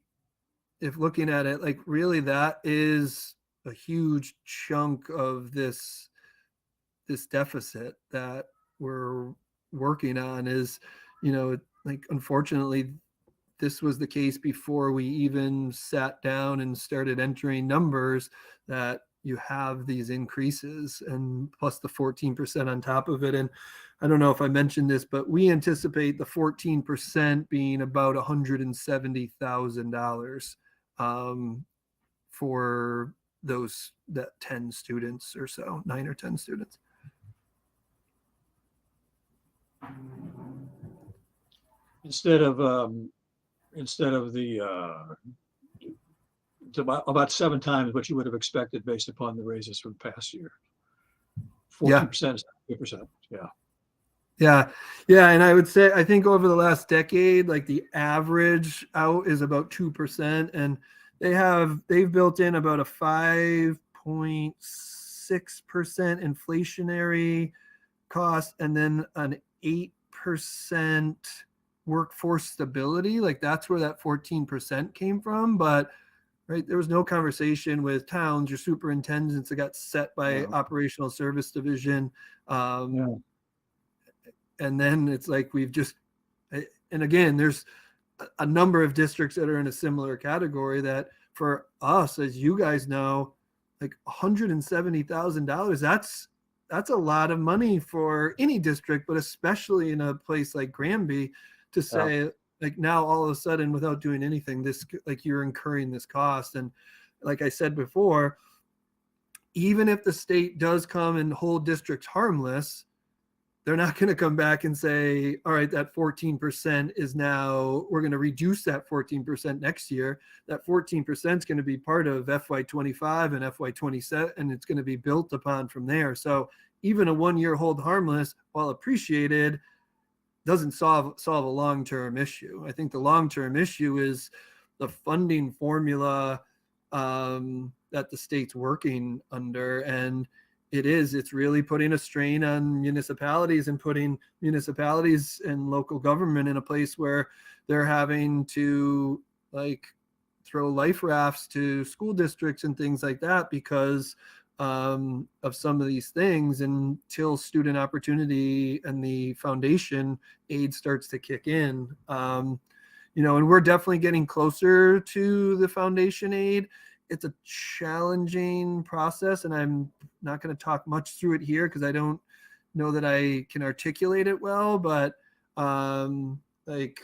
if looking at it, like really that is a huge chunk of this deficit that we're working on is, like unfortunately this was the case before we even sat down and started entering numbers, that you have these increases and plus the 14% on top of it. And I don't know if I mentioned this, but we anticipate the 14% being about $170,000 for that 10 students or so, 9 or 10 students. Instead of the it's about 7 times what you would have expected based upon the raises from the past year. 14% is 8%. Yeah. Yeah. And I would say, I think over the last decade, like the average out is about 2%. And they've built in about a 5.6% inflationary cost, and then an 8% workforce stability. Like that's where that 14% came from. But right, there was no conversation with towns, your superintendents that got set by operational service division. And then it's like and again, there's a number of districts that are in a similar category that for us, as you guys know, like $170,000, that's a lot of money for any district, but especially in a place like Granby, to say like now all of a sudden without doing anything, this, like you're incurring this cost. And like I said before, even if the state does come and hold districts harmless, they're not going to come back and say, all right, that 14% is now, we're going to reduce that 14% next year. That 14% is going to be part of FY25 and FY27, and it's going to be built upon from there. So even a 1-year hold harmless, while appreciated, doesn't solve a long-term issue. I think the long-term issue is the funding formula that the state's working under. And it's really putting a strain on municipalities and putting municipalities and local government in a place where they're having to like throw life rafts to school districts and things like that because of some of these things until student opportunity and the foundation aid starts to kick in. And we're definitely getting closer to the foundation aid. It's a challenging process, and I'm not going to talk much through it here because I don't know that I can articulate it well, but like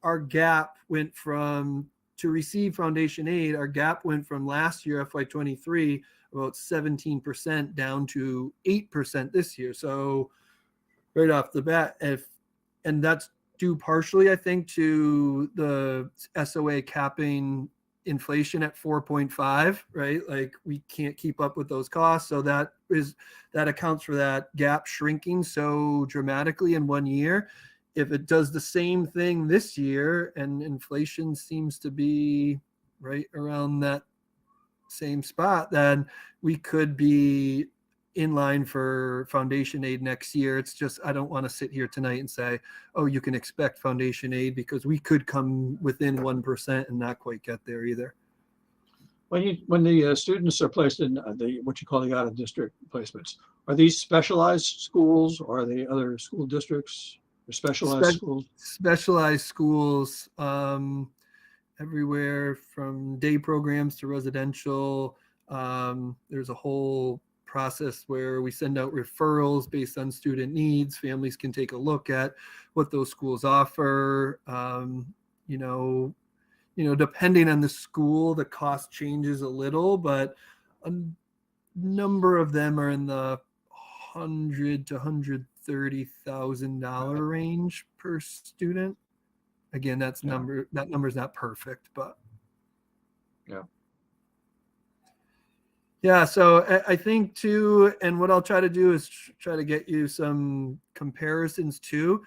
our gap went to receive foundation aid, our gap went from last year, FY23, about 17% down to 8% this year. So right off the bat, and that's due partially, I think, to the SOA capping inflation at 4.5, right? Like we can't keep up with those costs. So that accounts for that gap shrinking so dramatically in 1 year. If it does the same thing this year and inflation seems to be right around that same spot, then we could be in line for foundation aid next year. It's just, I don't want to sit here tonight and say, oh, you can expect foundation aid, because we could come within 1% and not quite get there either. When the students are placed in what you call the out of district placements, are these specialized schools or are they other school districts or specialized schools? Specialized schools, everywhere from day programs to residential. There's a whole process where we send out referrals based on student needs. Families can take a look at what those schools offer. Depending on the school, the cost changes a little, but a number of them are in the $100,000 to $130,000 range per student. Again, that number's not perfect, but Yeah, so I think too, and what I'll try to do is try to get you some comparisons too.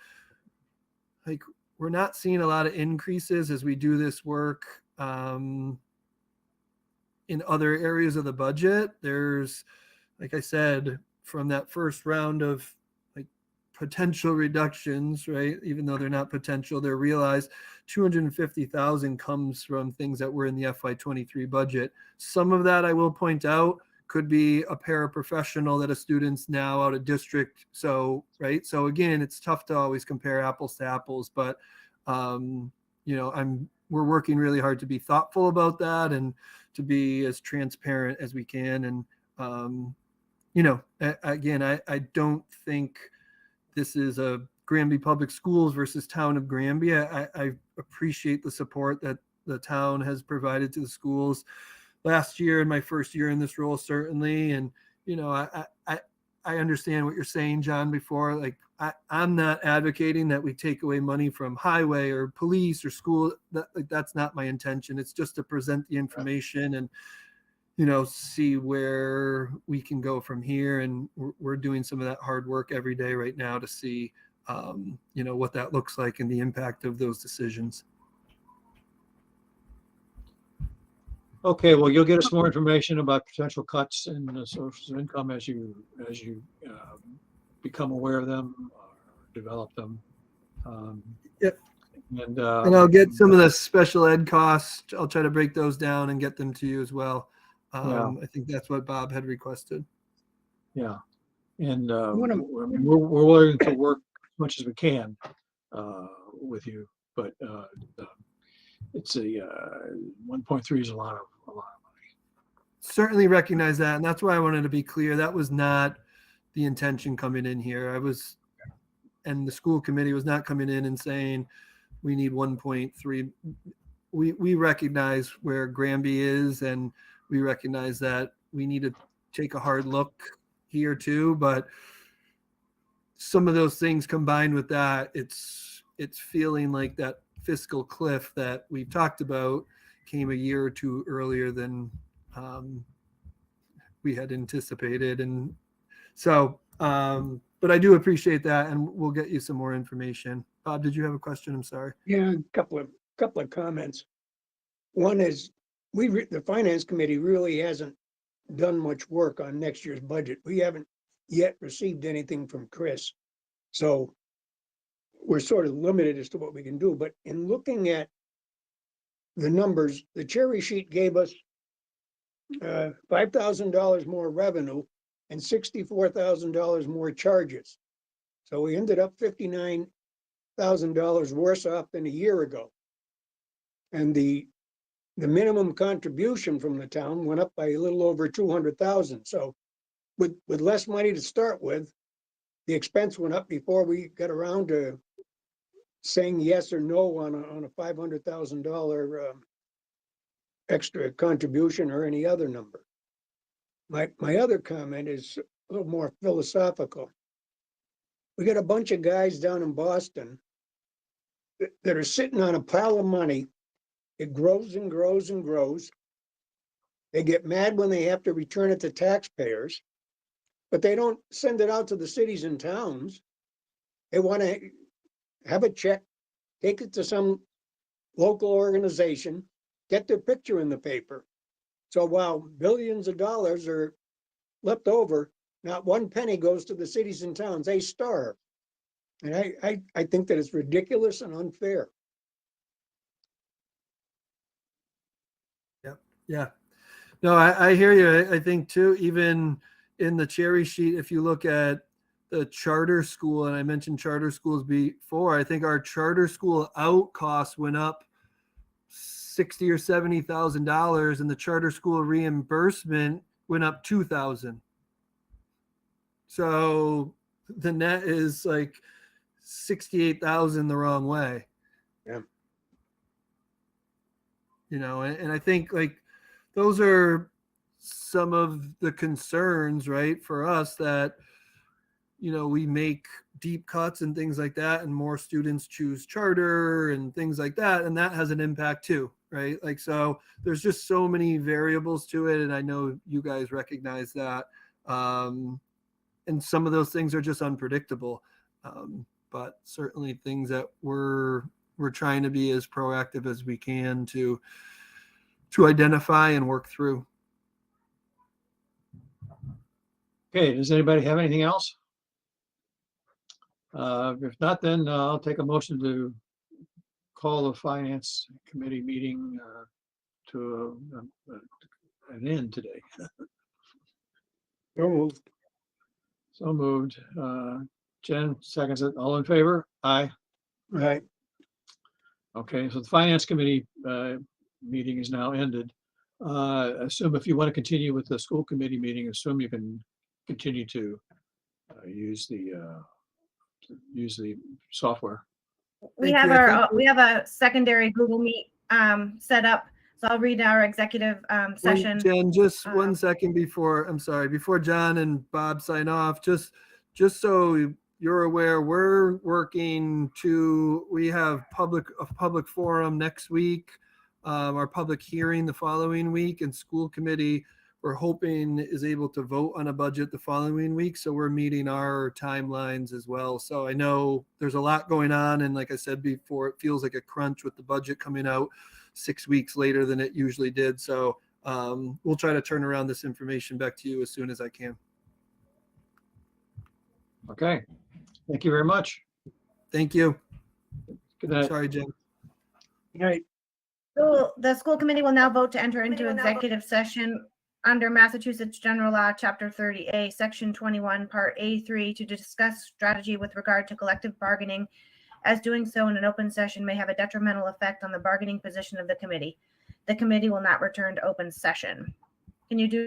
Like, we're not seeing a lot of increases as we do this work in other areas of the budget. There's, like I said, from that first round of like potential reductions, right? Even though they're not potential, they're realized. 250,000 comes from things that were in the FY23 budget. Some of that, I will point out, could be a paraprofessional that a student's now out of district. So, right. So again, it's tough to always compare apples to apples, but we're working really hard to be thoughtful about that and to be as transparent as we can. And again, I don't think this is a Granby Public Schools versus Town of Granby. I appreciate the support that the town has provided to the schools last year and my first year in this role, certainly. And, I understand what you're saying, John, before. Like, I'm not advocating that we take away money from highway or police or school. That's not my intention. It's just to present the information and, see where we can go from here. And we're doing some of that hard work every day right now to see, what that looks like and the impact of those decisions. Okay, well, you'll get us more information about potential cuts in the sources of income as you become aware of them or develop them. Yep. And I'll get some of the special ed costs. I'll try to break those down and get them to you as well. Yeah. I think that's what Bob had requested. yeah, and What am- we're willing to work as much as we can with you, but it's a 1.3 is a lot of money. Certainly recognize that. And that's why I wanted to be clear. That was not the intention coming in here. And the school committee was not coming in and saying we need 1.3. We recognize where Granby is, and we recognize that we need to take a hard look here too. But some of those things combined with that, it's feeling like that fiscal cliff that we've talked about came a year or two earlier than we had anticipated. And so, but I do appreciate that, and we'll get you some more information. Bob, did you have a question? I'm sorry. Yeah, a couple of comments. One is, the finance committee really hasn't done much work on next year's budget. We haven't yet received anything from Chris. So we're sort of limited as to what we can do, but in looking at the numbers, the cherry sheet gave us $5,000 more revenue and $64,000 more charges. So we ended up $59,000 worse off than a year ago. And the minimum contribution from the town went up by a little over 200,000. So with less money to start with, the expense went up before we got around to saying yes or no on a $500,000 extra contribution or any other number. My other comment is a little more philosophical. We got a bunch of guys down in Boston that are sitting on a pile of money. It grows and grows and grows. They get mad when they have to return it to taxpayers, but they don't send it out to the cities and towns. They want to have a check, take it to some local organization, get their picture in the paper. So while billions of dollars are left over, not one penny goes to the cities and towns. They starve. And I think that it's ridiculous and unfair. Yeah. No, I hear you. I think too, even in the cherry sheet, if you look at the charter school, and I mentioned charter schools before, I think our charter school out costs went up $60,000 or $70,000, and the charter school reimbursement went up $2,000. So the net is like 68,000 the wrong way. Yeah. And I think like those are some of the concerns, right, for us that, we make deep cuts and things like that, and more students choose charter and things like that. And that has an impact too, right? Like, so there's just so many variables to it. And I know you guys recognize that. And some of those things are just unpredictable. But certainly things that we're trying to be as proactive as we can to identify and work through. Okay, does anybody have anything else? If not, then I'll take a motion to call the finance committee meeting to an end today. So moved. So moved. Jen seconds it. All in favor? Aye. Right. Okay, so the finance committee meeting is now ended. Assume if you want to continue with the school committee meeting, assume you can continue to use the software. We Thank have you. I our, think we have a secondary Google Meet set up. So I'll read our executive session. Jen, just one um, second before John and Bob sign off, just so you're aware, we're working we have a public forum next week, our public hearing the following week, and school committee, we're hoping is able to vote on a budget the following week. So we're meeting our timelines as well. So I know there's a lot going on. And like I said before, it feels like a crunch with the budget coming out 6 weeks later than it usually did. So we'll try to turn around this information back to you as soon as I can. Okay, thank you very much. Thank you. Good night. Sorry, Jen. Right. So the school committee will now vote to enter into executive session under Massachusetts General Law, Chapter 30A, Section 21, Part A3, to discuss strategy with regard to collective bargaining, as doing so in an open session may have a detrimental effect on the bargaining position of the committee. The committee will not return to open session. Can you do